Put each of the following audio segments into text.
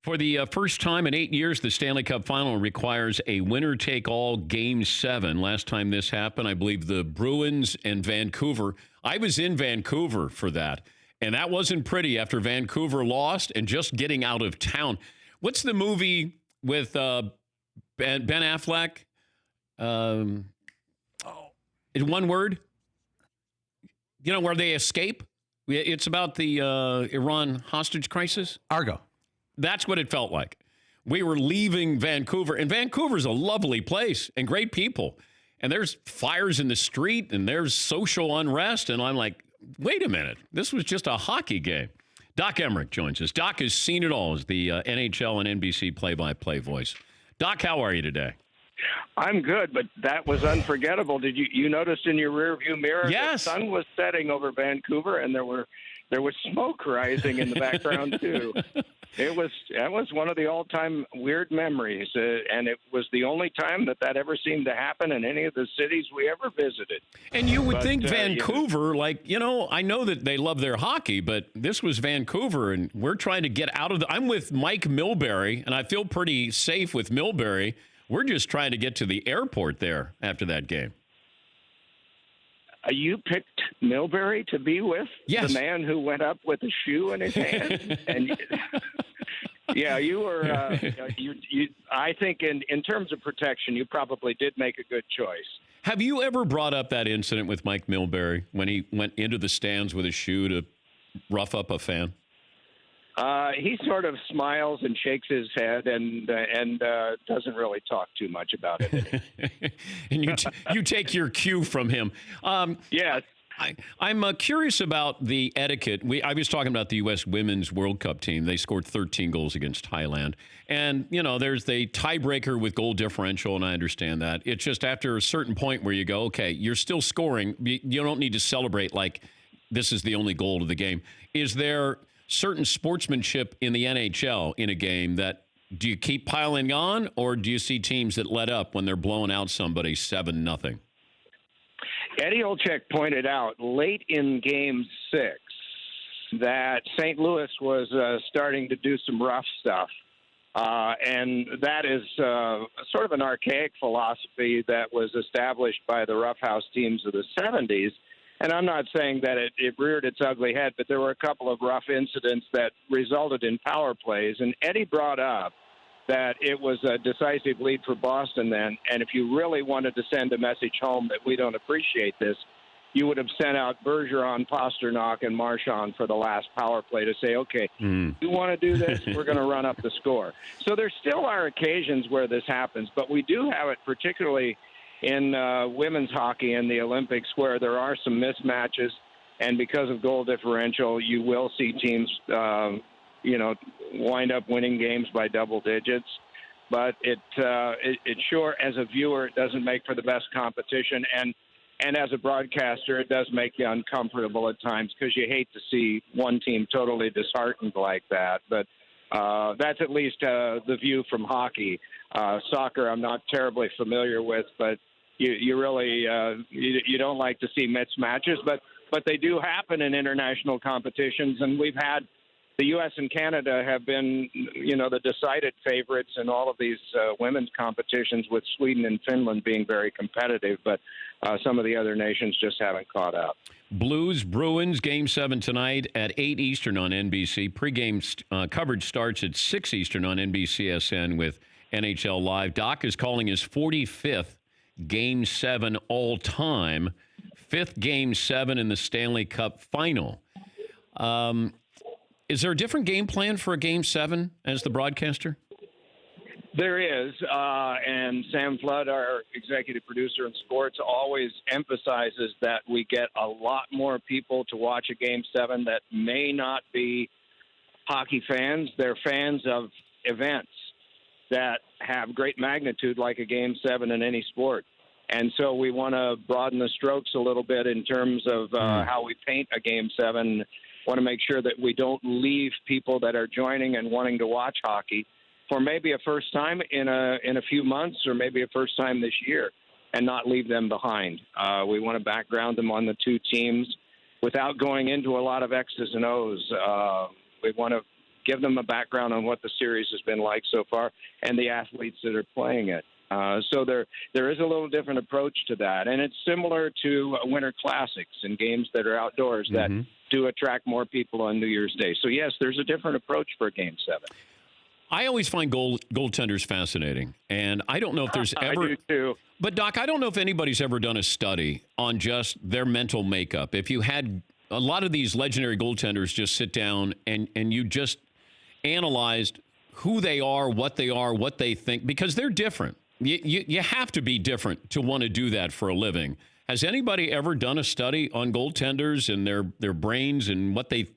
For the first time in 8 years, the Stanley Cup Final requires a winner-take-all Game 7. Last time this happened, I believe the Bruins and Vancouver. I was in Vancouver for that, and that wasn't pretty after Vancouver lost and just getting out of town. What's the movie with Ben Affleck? In one word? You know, where they escape? It's about the Iran hostage crisis. Argo. That's what it felt like. We were leaving Vancouver, and Vancouver's a lovely place and great people. And there's fires in the street, and there's social unrest. And I'm like, wait a minute. This was just a hockey game. Doc Emrick joins us. Doc has seen it all as the NHL and NBC play-by-play voice. Doc, how are you today? I'm good, but that was unforgettable. Did you notice in your rearview mirror Yes. the sun was setting over Vancouver, and there was smoke rising in the background too. That was one of the all-time weird memories, and it was the only time that ever seemed to happen in any of the cities we ever visited. And you would think Vancouver, I know that they love their hockey, but this was Vancouver, and we're trying to get out of I'm with Mike Milbury, and I feel pretty safe with Milbury. We're just trying to get to the airport there after that game. You picked Milbury to be with? Yes. The man who went up with a shoe in his hand? And yeah, you were. I think in terms of protection, you probably did make a good choice. Have you ever brought up that incident with Mike Milbury when he went into the stands with a shoe to rough up a fan? He sort of smiles and shakes his head and doesn't really talk too much about it. And you take your cue from him. Yes. I'm curious about the etiquette. I was talking about the U.S. Women's World Cup team. They scored 13 goals against Thailand. And, there's the tiebreaker with goal differential, and I understand that. It's just after a certain point where you go, okay, you're still scoring. You don't need to celebrate like this is the only goal of the game. Is there certain sportsmanship in the NHL in a game that do you keep piling on, or do you see teams that let up when they're blowing out somebody 7-0? Eddie Olczyk pointed out late in Game 6 that St. Louis was starting to do some rough stuff. And that is sort of an archaic philosophy that was established by the roughhouse teams of the 70s. And I'm not saying that it reared its ugly head, but there were a couple of rough incidents that resulted in power plays. And Eddie brought up that it was a decisive lead for Boston then. And if you really wanted to send a message home that we don't appreciate this, you would have sent out Bergeron, Pasternak, and Marchand for the last power play to say, okay, you want to do this? We're going to run up the score. So there still are occasions where this happens, but we do have it particularly in women's hockey in the Olympics where there are some mismatches, and because of goal differential, you will see teams, wind up winning games by double digits. But it sure, as a viewer, it doesn't make for the best competition, and as a broadcaster, it does make you uncomfortable at times because you hate to see one team totally disheartened like that. But that's at least the view from hockey. Soccer, I'm not terribly familiar with, but you really you don't like to see mismatches, but they do happen in international competitions, and we've had the U.S. and Canada have been the decided favorites in all of these women's competitions, with Sweden and Finland being very competitive, but some of the other nations just haven't caught up. Blues, Bruins, Game 7 tonight at 8 Eastern on NBC. Pre-game coverage starts at 6 Eastern on NBCSN with NHL Live. Doc is calling his 45th Game 7 all-time, 5th Game 7 in the Stanley Cup Final. Is there a different game plan for a Game 7 as the broadcaster? There is, and Sam Flood, our executive producer in sports, always emphasizes that we get a lot more people to watch a Game 7 that may not be hockey fans. They're fans of events that have great magnitude like a Game 7 in any sport. And so we want to broaden the strokes a little bit in terms of how we paint a Game 7. Want to make sure that we don't leave people that are joining and wanting to watch hockey for maybe a first time in a few months, or maybe a first time this year, and not leave them behind. We want to background them on the two teams without going into a lot of X's and O's. We want to give them a background on what the series has been like so far and the athletes that are playing it. So there is a little different approach to that, and it's similar to Winter Classics and games that are outdoors that do attract more people on New Year's Day. So yes, there's a different approach for Game 7. I always find goaltenders fascinating, and I don't know if there's ever. I do too. But Doc, I don't know if anybody's ever done a study on just their mental makeup. If you had a lot of these legendary goaltenders just sit down and you just analyzed who they are, what they think, because they're different. You have to be different to want to do that for a living. Has anybody ever done a study on goaltenders and their brains and what they,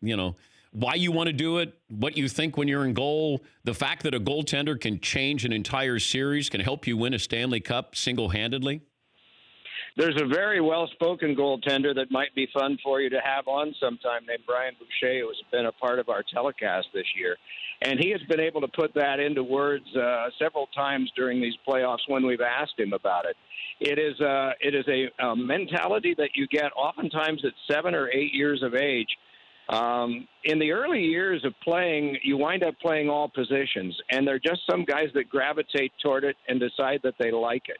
why you want to do it, what you think when you're in goal, the fact that a goaltender can change an entire series, can help you win a Stanley Cup single-handedly? There's a very well-spoken goaltender that might be fun for you to have on sometime named Brian Boucher, who has been a part of our telecast this year. And he has been able to put that into words several times during these playoffs when we've asked him about it. It is a mentality that you get oftentimes at 7 or 8 years of age. In the early years of playing, you wind up playing all positions, and there are just some guys that gravitate toward it and decide that they like it.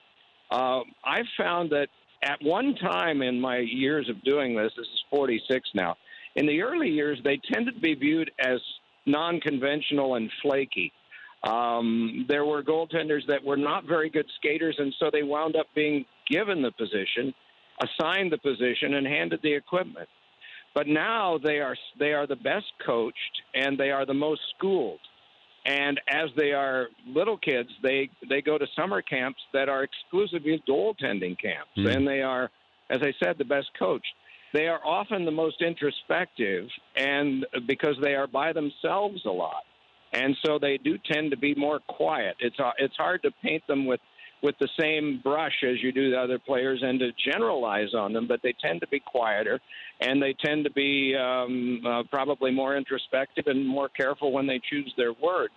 I've found that at one time in my years of doing this is 46 now, in the early years, they tended to be viewed as non-conventional and flaky. There were goaltenders that were not very good skaters, and so they wound up being given the position, assigned the position, and handed the equipment. But now they are the best coached, and they are the most schooled. And as they are little kids, they go to summer camps that are exclusively goaltending camps. And they are, as I said, the best coached. They are often the most introspective, and because they are by themselves a lot. And so they do tend to be more quiet. It's hard to paint them with the same brush as you do the other players and to generalize on them, but they tend to be quieter, and they tend to be probably more introspective and more careful when they choose their words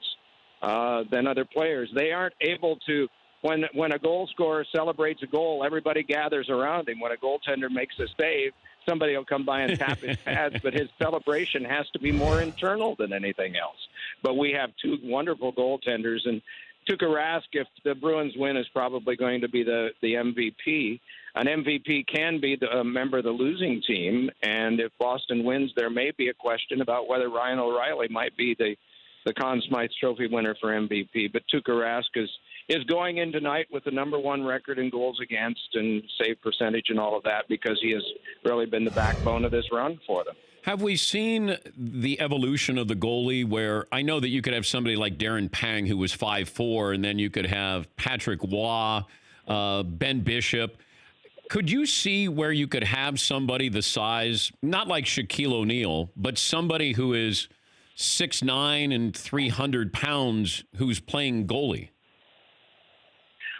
than other players. They aren't able to, when a goal scorer celebrates a goal, everybody gathers around him. When a goaltender makes a save, somebody will come by and tap his pads, but his celebration has to be more internal than anything else. But we have two wonderful goaltenders, and Tuukka Rask, if the Bruins win, is probably going to be the MVP. An MVP can be a member of the losing team, and if Boston wins, there may be a question about whether Ryan O'Reilly might be the Conn Smythe Trophy winner for MVP. But Tuukka Rask is going in tonight with the number one record in goals against and save percentage and all of that because he has really been the backbone of this run for them. Have we seen the evolution of the goalie where I know that you could have somebody like Darren Pang who was 5'4", and then you could have Patrick Waugh, Ben Bishop. Could you see where you could have somebody the size, not like Shaquille O'Neal, but somebody who is 6'9" and 300 pounds who's playing goalie?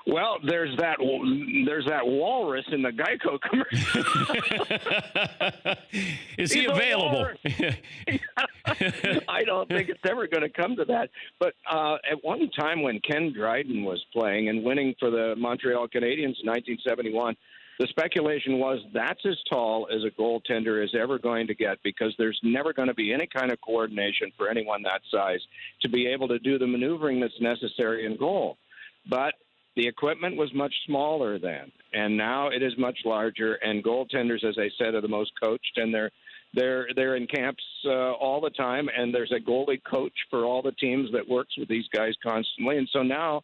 Well, there's that walrus in the Geico commercial. Is he available? I don't think it's ever going to come to that. But at one time when Ken Dryden was playing and winning for the Montreal Canadiens in 1971, the speculation was that's as tall as a goaltender is ever going to get because there's never going to be any kind of coordination for anyone that size to be able to do the maneuvering that's necessary in goal. But the equipment was much smaller then, and now it is much larger. And goaltenders, as I said, are the most coached, and they're in camps all the time. And there's a goalie coach for all the teams that works with these guys constantly. And so now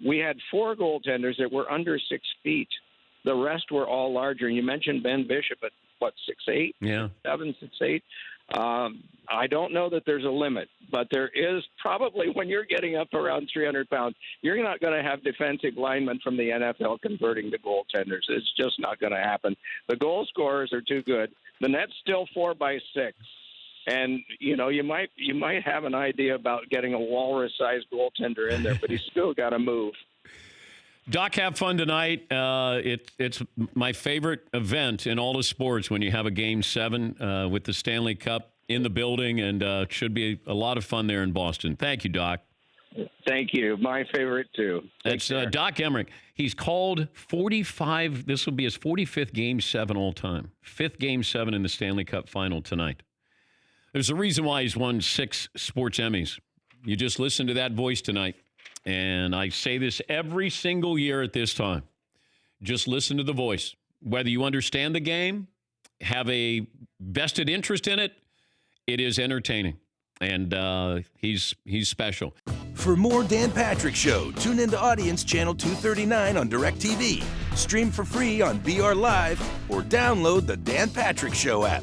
we had 4 goaltenders that were under 6 feet. The rest were all larger. And you mentioned Ben Bishop at 6'8", yeah, 7, 6'8". I don't know that there's a limit, but there is probably when you're getting up around 300 pounds, you're not going to have defensive linemen from the NFL converting to goaltenders. It's just not going to happen. The goal scorers are too good. The net's still 4x6. And, you might have an idea about getting a walrus-sized goaltender in there, but he's still got to move. Doc, have fun tonight. It's my favorite event in all of sports when you have a Game 7 with the Stanley Cup in the building, and it should be a lot of fun there in Boston. Thank you, Doc. Thank you. My favorite, too. That's Doc Emrick. He's called 45. This will be his 45th Game 7 all time. 5th Game 7 in the Stanley Cup final tonight. There's a reason why he's won 6 sports Emmys. You just listen to that voice tonight. And I say this every single year at this time. Just listen to the voice. Whether you understand the game, have a vested interest in it, it is entertaining. And he's special. For more Dan Patrick Show, tune into Audience Channel 239 on DirecTV. Stream for free on BR Live or download the Dan Patrick Show app.